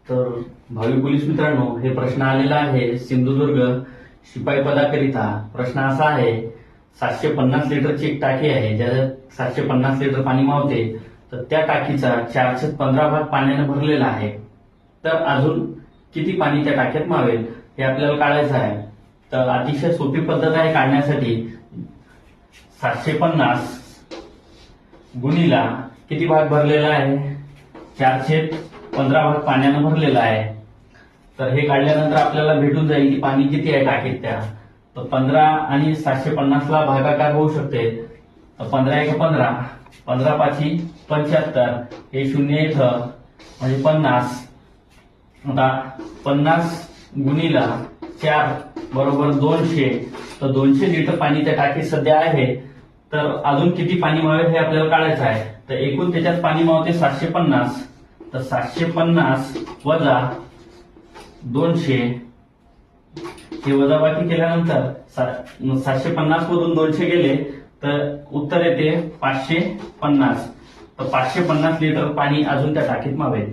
तर भावी पोलीस मित्रांनो, हे प्रश्न आलेला आहे सिंधुदुर्ग शिपाई पदाकरिता. प्रश्न असा आहे, 750 लिटरची एक टाकी आहे, ज्यात 750 लिटर पाणी मावते. तर त्या टाकीचा 415 भाग पाण्याने भरलेला आहे. तर अजून किती पाणी त्या टाक्यात मावेल हे आपल्याला काढायचं आहे. तर अतिशय सोपी पद्धत आहे काढण्यासाठी. 750 गुणीला किती भाग भरलेला आहे, 415 भाग पाण्यानं भरलेला आहे. तर हे काढल्यानंतर आपल्याला भेटून जाईल की पाणी किती आहे टाकीत त्या. तर 15 आणि 750 ला भागाकार होऊ शकते. तर 15 एक 15, 15 पाची 75, हे शून्य इथं म्हणजे 50. आता 50 गुणीला 4 बरोबर 200. तर 200 लिटर पाणी त्या टाकीत सध्या आहे. तर अजून किती पाणी मावेल हे आपल्याला काढायचं आहे. तर एकूण त्याच्यात पाणी मावते 750. तर 750 वजा 200 हे वजाबाकी केल्यानंतर 750 मधून 200 गेले तर उत्तर येते 550. तर 550 लिटर पाणी अजून त्या टाकीत मावेल.